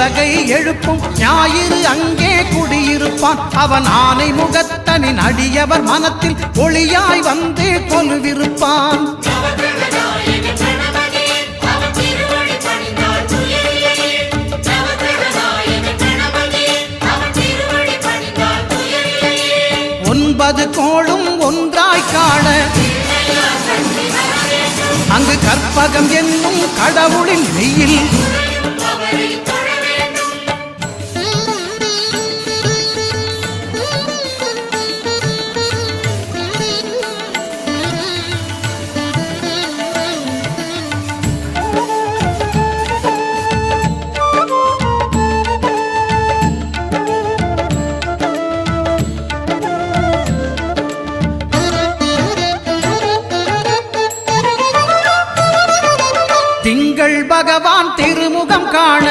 உலகை எழுப்பும் ஞாயிறு அங்கே குடியிருப்பான். அவன் ஆனை முகத்தனின் அடியவர் மனத்தில் ஒளியாய் வந்து கொலுவிருப்பான். ஒன்பது கோளும் ஒன்றாய் காண அங்கு கற்பகம் என்னும் கடவுளின் மெய்யில் திங்கள் பகவான் திருமுகம் காண